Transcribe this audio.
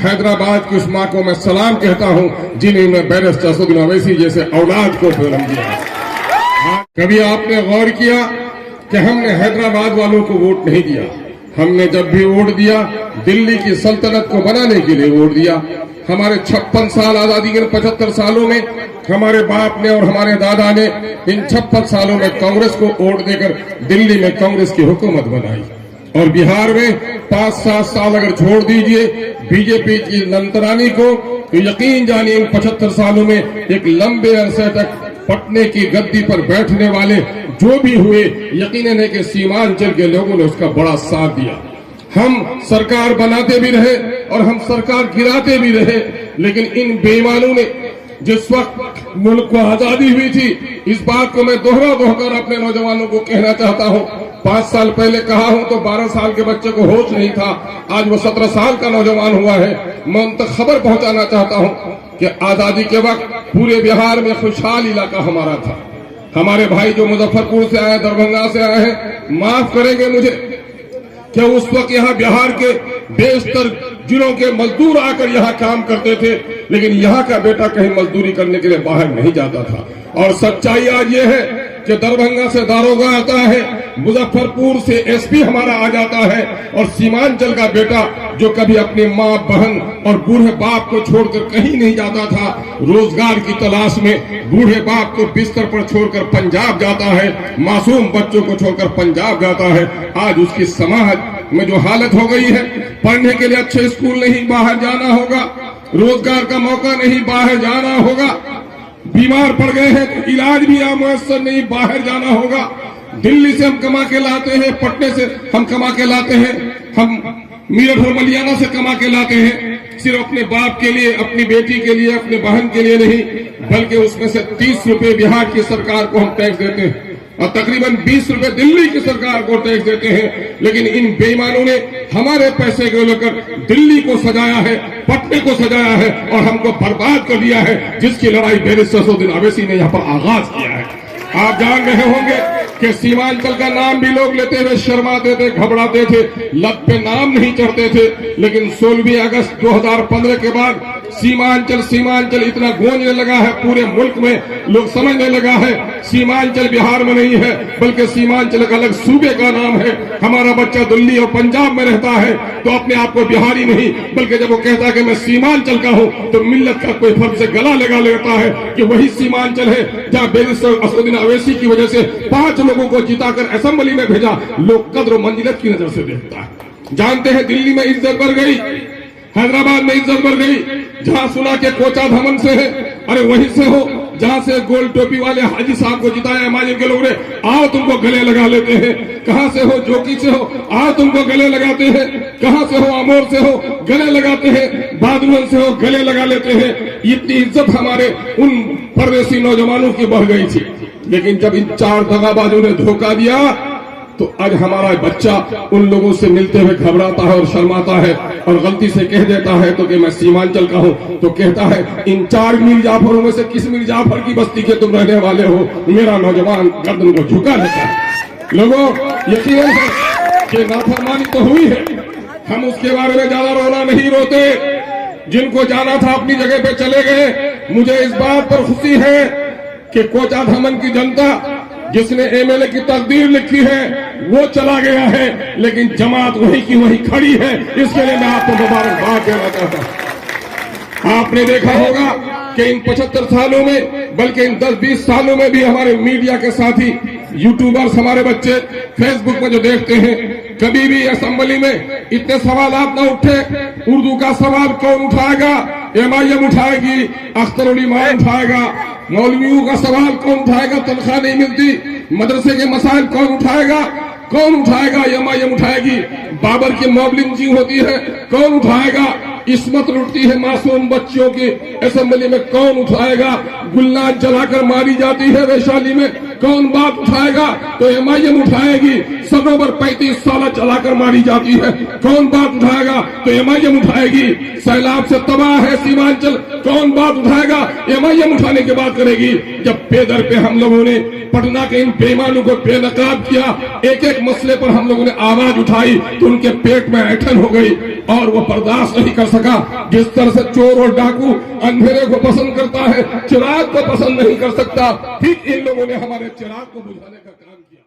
हैदराबाद की उस माँ को मैं सलाम कहता हूँ जिन्होंने बैरिस्टर असदुद्दीन ओवैसी जैसे औलाद को जन्म दिया। कभी आपने गौर किया कि हमने हैदराबाद वालों को वोट नहीं दिया? हमने जब भी वोट दिया दिल्ली की सल्तनत को बनाने के लिए वोट दिया। हमारे 56 साल आजादी के 75 सालों में हमारे बाप ने और हमारे दादा ने इन 56 सालों में कांग्रेस को वोट देकर दिल्ली में कांग्रेस की हुकूमत बनाई। और बिहार में 5-7 साल अगर छोड़ दीजिए बीजेपी की नंतरानी को, तो यकीन जानिए इन 75 सालों में एक लंबे अरसे तक पटने की गद्दी पर बैठने वाले जो भी हुए, यकीनन है कि सीमांचल के लोगों ने उसका बड़ा साथ दिया। हम सरकार बनाते भी रहे और हम सरकार गिराते भी रहे, लेकिन इन बेईमानों ने जिस वक्त मुल्क को आजादी हुई थी, इस बात को मैं दोहराकर अपने नौजवानों को कहना चाहता हूँ। 5 साल पहले कहा हूँ तो 12 साल के बच्चे को होश नहीं था, आज वो 17 साल का नौजवान हुआ है। मैं उन तक खबर पहुंचाना चाहता हूँ कि आजादी के वक्त पूरे बिहार में खुशहाल इलाका हमारा था। हमारे भाई जो मुजफ्फरपुर से आए, दरभंगा से आए हैं, माफ करेंगे मुझे, क्या उस वक्त यहाँ बिहार के बेशतर जिलों के मजदूर आकर यहाँ काम करते थे, लेकिन यहाँ का बेटा कहीं मजदूरी करने के लिए बाहर नहीं जाता था। और सच्चाई आज ये है कि दरभंगा से दारोगा आता है, मुजफ्फरपुर से एसपी हमारा आ जाता है, और सीमांचल का बेटा जो कभी अपनी माँ, बहन और बूढ़े बाप को छोड़कर कहीं नहीं जाता था, रोजगार की तलाश में बूढ़े बाप को बिस्तर पर छोड़कर पंजाब जाता है, मासूम बच्चों को छोड़कर पंजाब जाता है। आज उसकी समाज में जो हालत हो गई है, पढ़ने के लिए अच्छे स्कूल नहीं, बाहर जाना होगा, रोजगार का मौका नहीं, बाहर जाना होगा, बीमार पड़ गए हैं तो इलाज भी मुयस्सर नहीं, बाहर जाना होगा। दिल्ली से हम कमा के लाते हैं, पटने से हम कमा के लाते हैं, हम मीरठ और मलियाना से कमा के लाते हैं, सिर्फ अपने बाप के लिए, अपनी बेटी के लिए, अपने बहन के लिए नहीं, बल्कि उसमें से 30 रुपए बिहार की सरकार को हम टैक्स देते हैं और तकरीबन 20 रुपए दिल्ली की सरकार को टैक्स देते हैं। लेकिन इन बेईमानों ने हमारे पैसे को लेकर दिल्ली को सजाया है, पटने को सजाया है और हमको बर्बाद कर दिया है, जिसकी लड़ाई बैरिस्टर असदुद्दीन ओवैसी ने यहाँ पर आगाज किया है। आप जान रहे होंगे कि सीमांचल का नाम भी लोग लेते हुए शर्माते थे, घबराते थे, लब पे नाम नहीं चढ़ते थे, लेकिन 16 अगस्त 2015 के बाद सीमांचल इतना गूंजने लगा है, पूरे मुल्क में लोग समझने लगा है सीमांचल बिहार में नहीं है, बल्कि सीमांचल एक अलग सूबे का नाम है। हमारा बच्चा दिल्ली और पंजाब में रहता है तो अपने आप को बिहारी नहीं, बल्कि जब वो कहता है कि मैं सीमांचल का हूँ, तो मिल्लत का कोई फर्ज से गला लगा लेता है कि वही सीमांचल है जहाँ बैरिस्टर असदुद्दीन ओवैसी की वजह से 5 लोगों को जिताकर असेंबली में भेजा। लोग कद्र मंजिलत की नजर से देखता है। जानते हैं दिल्ली में इज्जत बढ़ गई, हैदराबाद में इज्जत बढ़ गई, जहां सुना के कोचा धमन से है, अरे वहीं से हो जहां से गोल टोपी वाले हाजी साहब को जिताया एमआईएम के लोग ने, आओ तुमको गले लगा लेते हैं। कहां से हो, जोकी से हो, आओ तुमको गले लगाते हैं। कहां से हो, अमोर से हो, गले लगाते हैं। बादलवन से हो, गले लगा लेते हैं। इतनी इज्जत हमारे उन परदेसी नौजवानों की बढ़ गई थी, लेकिन जब इन 4 दगाबाजों ने धोखा दिया तो आज हमारा बच्चा उन लोगों से मिलते हुए घबराता है और शर्माता है और गलती से कह देता है तो कि मैं सीमांचल का हूं, तो कहता है इन 4 मीर जाफरों में से किस मीर जाफर की बस्ती के तुम रहने वाले हो। मेरा नौजवान गर्दन को झुका लेता है। लोगों, यकीन है कि नाफरमानी तो हुई है, हम उसके बारे में ज्यादा रोना नहीं रोते। जिनको जाना था अपनी जगह पे चले गए। मुझे इस बात पर खुशी है कि कोचा धमन की जनता जिसने एमएलए की तकदीर लिखी है वो चला गया है, लेकिन जमात वही की वही खड़ी है। इसके लिए मैं आपको मुबारकबाद देना चाहता हूं। आपने देखा होगा कि इन 75 सालों में, बल्कि इन 10-20 सालों में भी हमारे मीडिया के साथी यूट्यूबर्स, हमारे बच्चे फेसबुक में जो देखते हैं, कभी भी असेंबली में इतने सवाल न उठे। उर्दू का सवाल कौन उठाएगा? एमआईएम उठाएगी, अख्तर उल ईमान उठाएगा। मौलवियों का सवाल कौन उठाएगा? तनख्वाह नहीं मिलती। मदरसे के मसाइल कौन उठाएगा? कौन उठाएगा? एमआईएम उठाएगी। बाबर की मॉब लिंचिंग होती है, कौन उठाएगा? इस्मत लुटती है मासूम बच्चों की, असेंबली में कौन उठाएगा? गुलनाज जलाकर मारी जाती है वैशाली में, कौन बात उठाएगा? तो एमआईएम उठाएगी। सरोवर 35 साल चलाकर मारी जाती है, कौन बात उठाएगा? तो एमआईएम उठाएगी। सैलाब से तबाह है सीमांचल, कौन बात उठाएगा? एमआईएम उठाने की बात करेगी। जब पेदर पे हम लोगों ने पटना के इन बेईमानों को बेनकाब किया, एक एक मसले पर हम लोगों ने आवाज उठाई तो उनके पेट में ऐंठन हो गई और वो बर्दाश्त नहीं कर सका। जिस तरह से चोर और डाकू अंधेरे को पसंद करता है, चिराग को पसंद नहीं कर सकता, ठीक इन लोगों ने हमारे चिराग को बुझाने का काम किया।